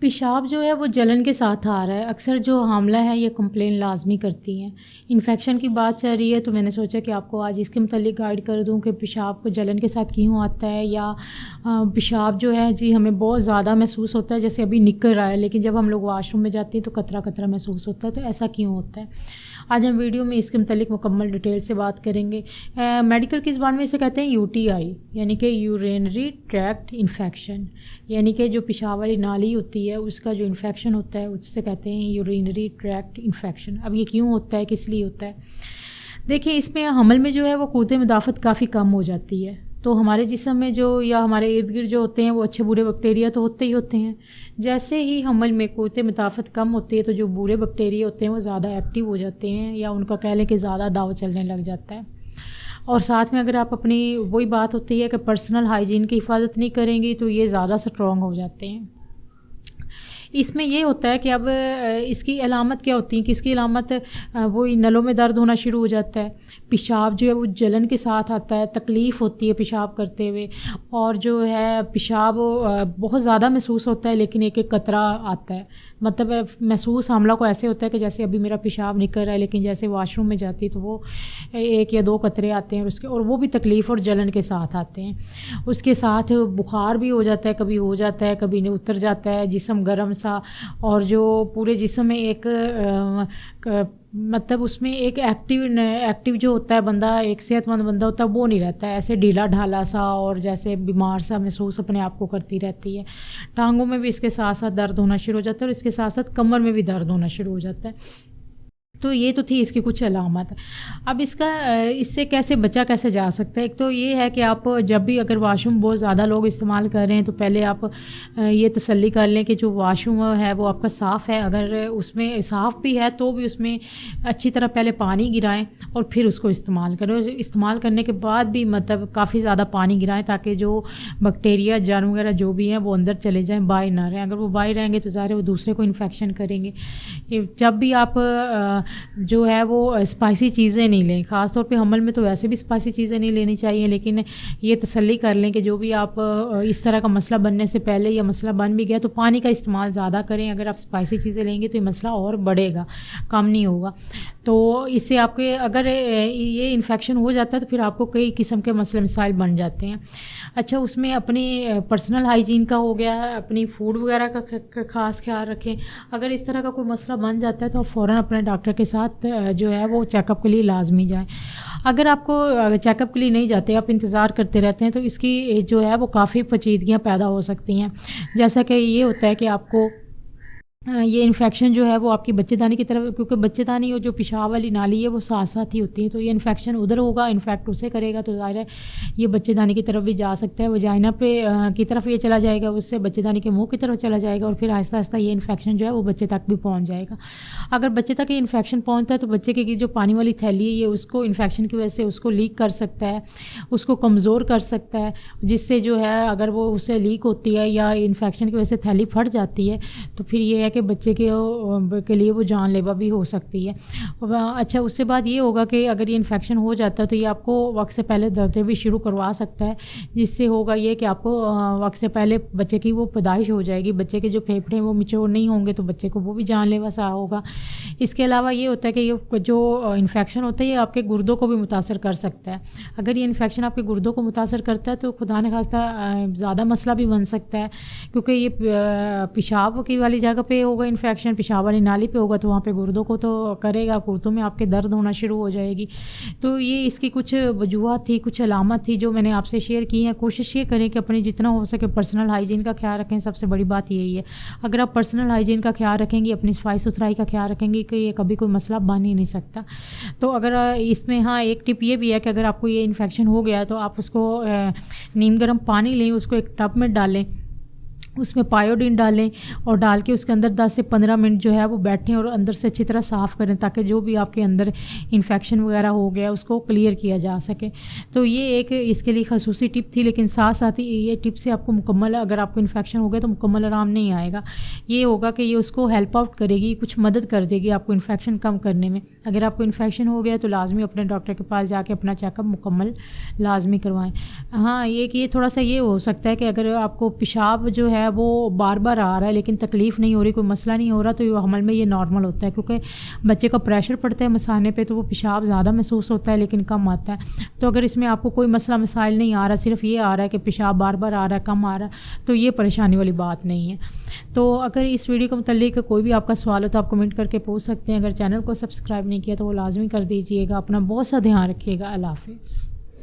پیشاب جو ہے وہ جلن کے ساتھ آ رہا ہے. اکثر جو حاملہ ہے یہ کمپلین لازمی کرتی ہیں. انفیکشن کی بات چل رہی ہے تو میں نے سوچا کہ آپ کو آج اس کے متعلق گائیڈ کر دوں کہ پیشاب کو جلن کے ساتھ کیوں آتا ہے، یا پیشاب جو ہے جی ہمیں بہت زیادہ محسوس ہوتا ہے جیسے ابھی نکل رہا ہے، لیکن جب ہم لوگ واش روم میں جاتے ہیں تو قطرہ قطرہ محسوس ہوتا ہے. تو ایسا کیوں ہوتا ہے؟ آج ہم ویڈیو میں اس کے متعلق مکمل ڈیٹیل سے بات کریں گے. میڈیکل کی زبان میں اسے کہتے ہیں UTI، یعنی کہ یورینری ٹریکٹ انفیکشن، یعنی کہ جو پیشاب والی نالی ہوتی ہے اس کا جو انفیکشن ہوتا ہے اس سے کہتے ہیں یورینری ٹریکٹ انفیکشن. اب یہ کیوں ہوتا ہے، کس لیے ہوتا ہے؟ دیکھیں، اس میں حمل میں جو ہے وہ قوت مدافعت کافی کم ہو جاتی ہے. تو ہمارے جسم میں جو یا ہمارے ارد گرد جو ہوتے ہیں وہ اچھے برے بیکٹیریا تو ہوتے ہی ہوتے ہیں. جیسے ہی حمل میں قوت مدافعت کم ہوتی ہے تو جو برے بیکٹیریا ہوتے ہیں وہ زیادہ ایکٹیو ہو جاتے ہیں، یا ان کا کہہ لیں کہ زیادہ داؤ چلنے لگ جاتا ہے. اور ساتھ میں اگر آپ اپنی وہی بات ہوتی ہے کہ پرسنل ہائیجین کی حفاظت نہیں کریں گی تو یہ زیادہ اسٹرانگ ہو جاتے ہیں. اس میں یہ ہوتا ہے کہ اب اس کی علامت کیا ہوتی ہیں کہ اس کی علامت وہی نلوں میں درد ہونا شروع ہو جاتا ہے. پیشاب جو ہے وہ جلن کے ساتھ آتا ہے، تکلیف ہوتی ہے پیشاب کرتے ہوئے، اور جو ہے پیشاب بہت زیادہ محسوس ہوتا ہے لیکن ایک ایک قطرہ آتا ہے. مطلب محسوس حاملہ کو ایسے ہوتا ہے کہ جیسے ابھی میرا پیشاب نکل رہا ہے، لیکن جیسے واش روم میں جاتی تو وہ 1 یا 2 قطرے آتے ہیں اور وہ بھی تکلیف اور جلن کے ساتھ آتے ہیں. اس کے ساتھ بخار بھی ہو جاتا ہے، کبھی ہو جاتا ہے کبھی نہیں اتر جاتا ہے، جسم گرم سا، اور جو پورے جسم میں ایک مطلب اس میں ایک ایکٹیو جو ہوتا ہے بندہ، ایک صحت مند بندہ ہوتا ہے وہ نہیں رہتا ہے، ایسے ڈھیلا ڈھالا سا اور جیسے بیمار سا محسوس اپنے آپ کو کرتی رہتی ہے. ٹانگوں میں بھی اس کے ساتھ ساتھ درد ہونا شروع ہو جاتا ہے، اور اس کے ساتھ ساتھ کمر میں بھی درد ہونا شروع ہو جاتا ہے. تو یہ تو تھی اس کی کچھ علامات. اب اس سے کیسے بچا کیسے جا سکتا ہے؟ ایک تو یہ ہے کہ آپ جب بھی اگر واش روم بہت زیادہ لوگ استعمال کر رہے ہیں تو پہلے آپ یہ تسلی کر لیں کہ جو واش روم ہے وہ آپ کا صاف ہے. اگر اس میں صاف بھی ہے تو بھی اس میں اچھی طرح پہلے پانی گرائیں اور پھر اس کو استعمال کریں. استعمال کرنے کے بعد بھی مطلب کافی زیادہ پانی گرائیں تاکہ جو بیکٹیریا جرم وغیرہ جو بھی ہیں وہ اندر چلے جائیں، باہر نہ رہیں. اگر وہ باہر رہیں گے تو ظاہر ہے وہ دوسرے کو انفیکشن کریں گے. جب بھی آپ جو ہے وہ اسپائسی چیزیں نہیں لیں، خاص طور پہ حمل میں تو ویسے بھی اسپائسی چیزیں نہیں لینی چاہیے، لیکن یہ تسلی کر لیں کہ جو بھی آپ اس طرح کا مسئلہ بننے سے پہلے یا مسئلہ بن بھی گیا تو پانی کا استعمال زیادہ کریں. اگر آپ اسپائسی چیزیں لیں گے تو یہ مسئلہ اور بڑھے گا، کم نہیں ہوگا. تو اس سے آپ کے اگر یہ انفیکشن ہو جاتا ہے تو پھر آپ کو کئی قسم کے مسئلے مسائل بن جاتے ہیں. اچھا، اس میں اپنی پرسنل ہائیجین کا ہو گیا ہے، اپنی فوڈ وغیرہ کا خاص خیال رکھیں. اگر اس طرح کا کوئی مسئلہ بن جاتا ہے تو آپ فوراً اپنے ڈاکٹر کے ساتھ جو ہے وہ چیک اپ کے لیے لازمی جائیں. اگر آپ کو چیک اپ کے لیے نہیں جاتے، آپ انتظار کرتے رہتے ہیں تو اس کی جو ہے وہ کافی پیچیدگیاں پیدا ہو سکتی ہیں. جیسا کہ یہ ہوتا ہے کہ آپ کو یہ انفیکشن جو ہے وہ آپ کی بچے دانی کی طرف، کیونکہ بچے دانی اور جو پیشاب والی نالی ہے وہ ساتھ ساتھ ہی ہوتی ہیں، تو یہ انفیکشن ادھر ہوگا، انفیکٹ اسے کرے گا تو ظاہر ہے یہ بچے دانی کی طرف بھی جا سکتا ہے. وجائنا پہ کی طرف یہ چلا جائے گا، اس سے بچے دانی کے منہ کی طرف چلا جائے گا، اور پھر آہستہ آہستہ یہ انفیکشن جو ہے وہ بچے تک بھی پہنچ جائے گا. اگر بچے تک یہ انفیکشن پہنچتا ہے تو بچے کی جو پانی والی تھیلی ہے یہ اس کو انفیکشن کی وجہ سے اس کو لیک کر سکتا ہے، اس کو کمزور کر سکتا ہے، جس سے جو ہے اگر وہ اسے لیک ہوتی ہے یا انفیکشن کی وجہ سے تھیلی پھٹ جاتی ہے تو پھر یہ ہے کہ بچے کے لیے وہ جان لیوا بھی ہو سکتی ہے. اچھا، اس سے بعد یہ ہوگا کہ اگر یہ انفیکشن ہو جاتا ہے تو یہ آپ کو وقت سے پہلے دردیں بھی شروع کروا سکتا ہے، جس سے ہوگا یہ کہ آپ کو وقت سے پہلے بچے کی وہ پیدائش ہو جائے گی. بچے کے جو پھیپھڑے وہ میچور نہیں ہوں گے تو بچے کو وہ بھی جان لیوا سا ہوگا. اس کے علاوہ یہ ہوتا ہے کہ یہ جو انفیکشن ہوتا ہے یہ آپ کے گردوں کو بھی متاثر کر سکتا ہے. اگر یہ انفیکشن آپ کے گردوں کو متاثر کرتا ہے تو خدا نخواستہ زیادہ مسئلہ بھی بن سکتا ہے، کیونکہ یہ پیشاب کی والی جگہ پہ ہوگا انفیکشن، پیشاب والی نالی پہ ہوگا تو وہاں پہ گردوں کو تو کرے گا، گردوں میں آپ کے درد ہونا شروع ہو جائے گی. تو یہ اس کی کچھ وجوہات تھی، کچھ علامات تھی جو میں نے آپ سے شیئر کی ہیں. کوشش یہ کریں کہ اپنی جتنا ہو سکے پرسنل ہائیجین کا خیال رکھیں. سب سے بڑی بات یہی ہے، اگر آپ پرسنل ہائیجین کا خیال رکھیں گی، اپنی صفائی ستھرائی کا خیال رکھیں گی کہ یہ کبھی کوئی مسئلہ بن ہی نہیں سکتا. تو اگر اس میں ایک ٹپ یہ بھی ہے کہ اگر آپ کو یہ انفیکشن ہو گیا تو آپ اس کو نیم گرم پانی لیں، اس کو ایک ٹب میں ڈالیں، اس میں پائیوڈین ڈالیں اور ڈال کے اس کے اندر 10 سے 15 منٹ جو ہے وہ بیٹھیں اور اندر سے اچھی طرح صاف کریں تاکہ جو بھی آپ کے اندر انفیکشن وغیرہ ہو گیا اس کو کلیئر کیا جا سکے. تو یہ ایک اس کے لیے خصوصی ٹپ تھی، لیکن ساتھ ساتھ ہی یہ ٹپ سے آپ کو مکمل، اگر آپ کو انفیکشن ہو گیا تو مکمل آرام نہیں آئے گا. یہ ہوگا کہ یہ اس کو ہیلپ آؤٹ کرے گی، کچھ مدد کر دے گی آپ کو انفیکشن کم کرنے میں. اگر آپ کو انفیکشن ہو گیا تو لازمی اپنے ڈاکٹر کے پاس جا کے اپنا چیک اپ مکمل لازمی کروائیں. یہ تھوڑا سا یہ ہو سکتا ہے کہ اگر آپ کو پیشاب جو ہے ہے وہ بار بار آ رہا ہے لیکن تکلیف نہیں ہو رہی, کوئی مسئلہ نہیں ہو رہا, تو حمل میں یہ نارمل ہوتا ہے, کیونکہ بچے کا پریشر پڑتا ہے مثانے پہ تو وہ پیشاب زیادہ محسوس ہوتا ہے لیکن کم آتا ہے. تو اگر اس میں آپ کو کوئی مسئلہ مسائل نہیں آ رہا, صرف یہ آ رہا ہے کہ پیشاب بار بار آ رہا ہے, کم آ رہا ہے, تو یہ پریشانی والی بات نہیں ہے. تو اگر اس ویڈیو کے متعلق کوئی بھی آپ کا سوال ہو تو آپ کمنٹ کر کے پوچھ سکتے ہیں. اگر چینل کو سبسکرائب نہیں کیا تو وہ لازمی کر دیجیے گا. اپنا بہت سا دھیان رکھیے گا. اللہ حافظ.